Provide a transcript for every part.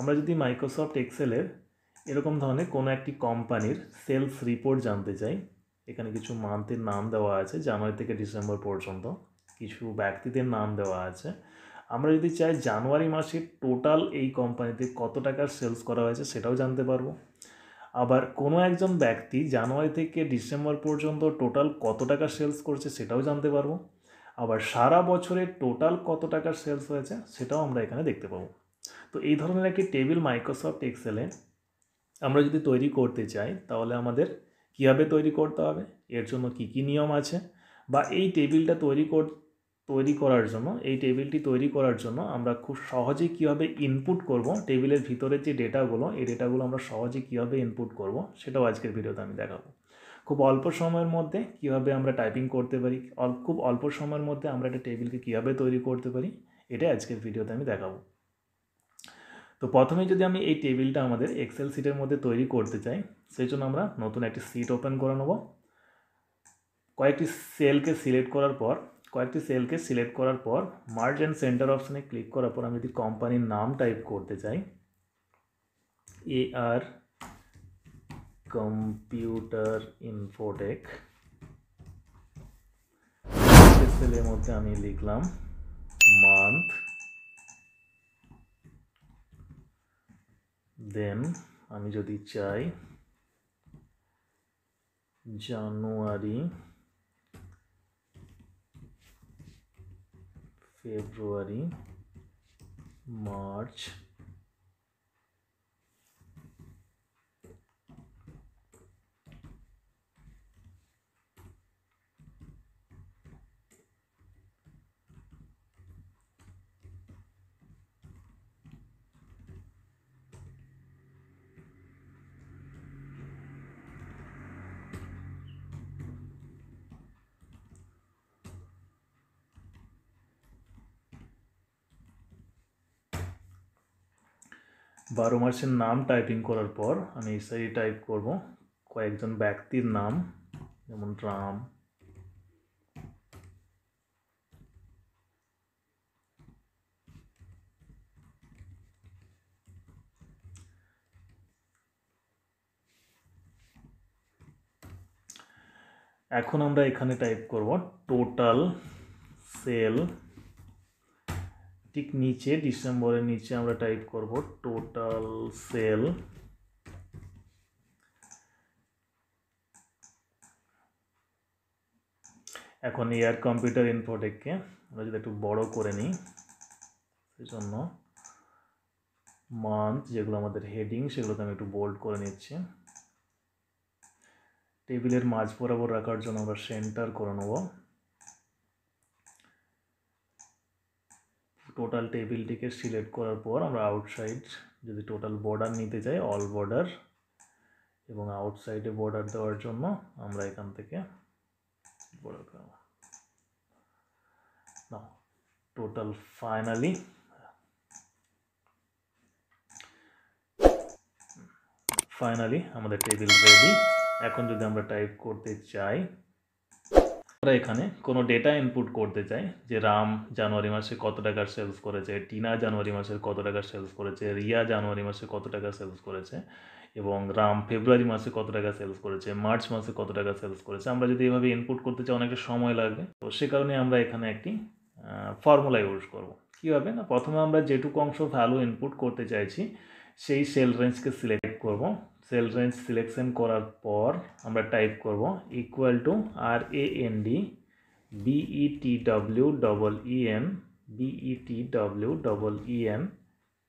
আমরা যদি মাইক্রোসফট এক্সেলের এরকম ধরনের কোনো একটি কোম্পানির সেলস রিপোর্ট জানতে চাই, এখানে কিছু মান্থের নাম দেওয়া আছে, জানুয়ারি থেকে ডিসেম্বর পর্যন্ত কিছু ব্যক্তিদের নাম দেওয়া আছে। আমরা যদি চাই জানুয়ারি মাসে টোটাল এই কোম্পানিতে কত টাকার সেলস করা হয়েছে সেটাও জানতে পারবো। আবার কোনো একজন ব্যক্তি জানুয়ারি থেকে ডিসেম্বর পর্যন্ত টোটাল কত টাকা সেলস করছে সেটাও জানতে পারবো। আবার সারা বছরে টোটাল কত টাকার সেলস হয়েছে সেটাও আমরা এখানে দেখতে পাবো। তো এই ধরনের একটি টেবিল মাইক্রোসফট এক্সেলে আমরা যদি তৈরি করতে চাই তাহলে আমাদের কীভাবে তৈরি করতে হবে, এর জন্য কী কী নিয়ম আছে, বা এই টেবিলটা তৈরি করার জন্য আমরা খুব সহজেই কীভাবে ইনপুট করব, টেবিলের ভিতরের যে ডেটাগুলো এই ডেটাগুলো আমরা সহজে কীভাবে ইনপুট করব সেটাও আজকের ভিডিওতে আমি দেখাবো। খুব অল্প সময়ের মধ্যে কীভাবে আমরা টাইপিং করতে পারি, খুব অল্প সময়ের মধ্যে আমরা একটা টেবিলকে কীভাবে তৈরি করতে পারি, এটাই আজকের ভিডিওতে আমি দেখাবো। তো প্রথমে যদি আমি এই টেবিলটা আমাদের এক্সেল শিটের মধ্যে তৈরি করতে চাই, সেই জন্য আমরা নতুন একটি শিট ওপেন করে নেব। কয়েকটি সেলকে সিলেক্ট করার পর মার্জ অ্যান্ড সেন্টার অপশানে ক্লিক করার পর আমি যদি কোম্পানির নাম টাইপ করতে চাই, AR কম্পিউটার ইনফোটেক, সেলের মধ্যে আমি লিখলাম মান্থ, দেন আমি যদি চাই জানুয়ারি, ফেব্রুয়ারি, মার্চ, বারো মাসের নাম টাইপিং করার পর আমি এই সাইডে টাইপ করব কয়েকজন ব্যক্তির নাম, যেমন রাম, এখন আমরা এখানে টাইপ করব টোটাল সেল, ঠিক নিচে ডিসেম্বরের নিচে আমরা টাইপ করব টোটাল সেল, এখন এয়ার কম্পিউটার ইনফোটেককে আমরা যদি একটু বড় করে নিই, সেই জন্য মান্থ যেগুলো আমাদের হেডিং সেগুলোকে আমি একটু বোল্ড করে নিচ্ছি। টেবিলের মাঝ বরাবর রাখার জন্য আমরা সেন্টার করে নেব। টোটাল টেবিলটিকে সিলেক্ট করার পর আমরা আউটসাইড যদি টোটাল বর্ডার নিতে চাই, অল বর্ডার, এবং আউটসাইডে বর্ডার দেওয়ার জন্য আমরা এখান থেকে বর্ডার করব না, টোটাল ফাইনালি আমাদের টেবিল রেডি। এখন যদি আমরা টাইপ করতে চাই, আমরা এখানে কোনো ডেটা ইনপুট করতে চাই যে রাম জানুয়ারি মাসে কত টাকার সেলস করেছে, টিনা জানুয়ারি মাসে কত টাকার সেলস করেছে, রিয়া জানুয়ারি মাসে কত টাকা সেলস করেছে, এবং রাম ফেব্রুয়ারি মাসে কত টাকা সেলস করেছে, মার্চ মাসে কত টাকা সেলস করেছে। আমরা যদি এভাবে ইনপুট করতে চাই অনেকটা সময় লাগবে, তো সে কারণে আমরা এখানে একটি ফর্মুলা ইউজ করব। কীভাবে না, প্রথমে আমরা যেটুকু অংশ ভ্যালু ইনপুট করতে চাইছি সেই সেল রেঞ্জকে সিলেক্ট করব। সেল রেঞ্জ সিলেকশন করার পর আমরা টাইপ করব equal to RAND BETWEEN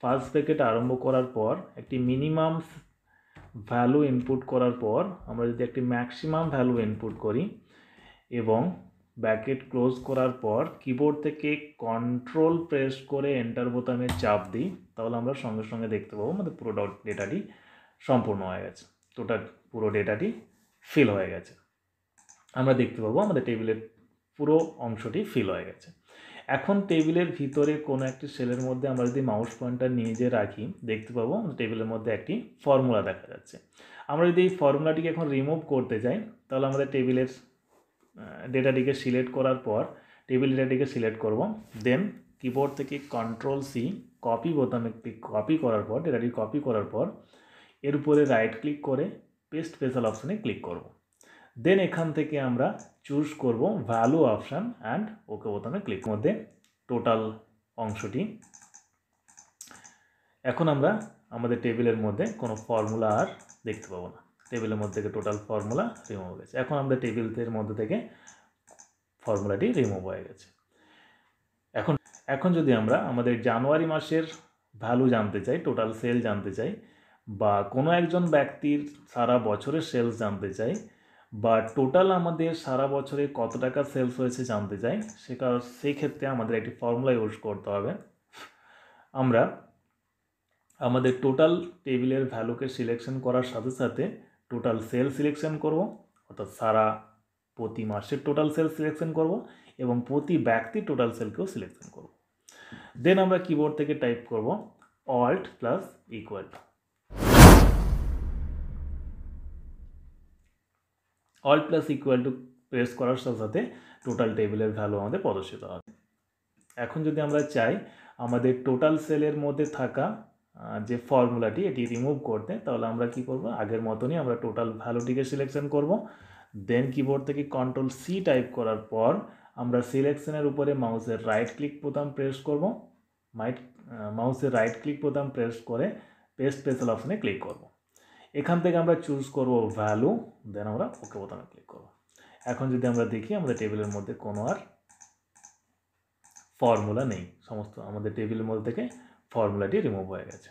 first bracket আরম্ভ করার পর একটি মিনিমাম ভ্যালু ইনপুট করার পর আমরা যদি একটি ম্যাক্সিমাম ভ্যালু ইনপুট করি এবং ব্র্যাকেট ক্লোজ করার পর কিবোর্ড থেকে কন্ট্রোল প্রেস করে এন্টার বোতামে চাপ দিই, তাহলে আমরা সঙ্গে সঙ্গে দেখতে পাবো আমাদের পুরো ডেটাটি সম্পূর্ণ হয়ে গেছে, পুরো ডেটাটি ফিল হয়ে গেছে। আমরা দেখতে পাবো আমাদের টেবিলের পুরো অংশটি ফিল হয়ে গেছে। এখন টেবিলের ভিতরে কোনো একটি সেলের মধ্যে আমরা যদি মাউস পয়েন্টার নিয়ে যেয়ে রাখি, দেখতে পাবো টেবিলের মধ্যে একটি ফর্মুলা দেখা যাচ্ছে। আমরা যদি এই ফর্মুলাটিকে এখন রিমুভ করতে চাই, তাহলে আমাদের টেবিলের ডেটাটিকে সিলেক্ট করার পর টেবিল ডেটাটিকে সিলেক্ট করব, দেন কিবোর্ড থেকে Ctrl+C কপি বোতামে কপি করার পর ডেটাটি কপি করার পর এর উপরে রাইট ক্লিক করে পেস্ট স্পেশাল অপশানে ক্লিক করব। দেন এখান থেকে আমরা চুজ করব ভ্যালু অপশান অ্যান্ড ওকে বোতামে ক্লিক মধ্যে টোটাল অংশটি। এখন আমরা আমাদের টেবিলের মধ্যে কোনো ফর্মুলা আর দেখতে পাবো না, টেবিলের মধ্যে থেকে টোটাল ফর্মুলা রিমুভ হয়ে গেছে। এখন আমাদের টেবিলের মধ্যে থেকে ফর্মুলাটি রিমুভ হয়ে গেছে। এখন যদি আমরা আমাদের জানুয়ারি মাসের ভ্যালু জানতে চাই, টোটাল সেল জানতে চাই, বা কোনো একজন ব্যক্তির সারা বছরের সেলস জানতে চাই, বা টোটাল আমাদের সারা বছরে কত টাকা সেলস হয়েছে জানতে চাই, সেই ক্ষেত্রে আমাদের একটি ফর্মুলা ইউজ করতে হবে। আমরা আমাদের টোটাল টেবিলের ভ্যালুকে সিলেকশন করার সাথে সাথে টোটাল সেল সিলেকশন করব, অর্থাৎ প্রতি মাসের টোটাল সেল সিলেকশন করব এবং প্রতি ব্যক্তির টোটাল সেলকেও সিলেকশন করব। দেন আমরা কিবোর্ড থেকে টাইপ করব Alt plus equal to. Alt plus equal to press করার সাথে সাথে টোটাল টেবিলের ভ্যালু আমাদের প্রদর্শিত হবে। এখন যদি আমরা চাই আমাদের টোটাল সেলের মধ্যে থাকা যে ফর্মুলাটি এটি রিমুভ করতে, তাহলে আমরা কি করব, আগের মতনই আমরা টোটাল ভ্যালুটিকে সিলেকশন করব। দেন কিবোর্ড থেকে Ctrl+C টাইপ করার পর আমরা সিলেকশনের উপরে মাউসের রাইট ক্লিক বোতাম প্রেস করব। মাউসের রাইট ক্লিক বোতাম প্রেস করে পেস্ট স্পেশাল অপশানে ক্লিক করব। এখান থেকে আমরা চুজ করব ভ্যালু, দেন আমরা ওকে বোতামে ক্লিক করব। এখন যদি আমরা দেখি আমাদের টেবিলের মধ্যে কোনো আর ফর্মুলা নেই, সমস্ত আমাদের টেবিলের মধ্যে থেকে ফর্মুলাটি রিমুভ হয়ে গেছে।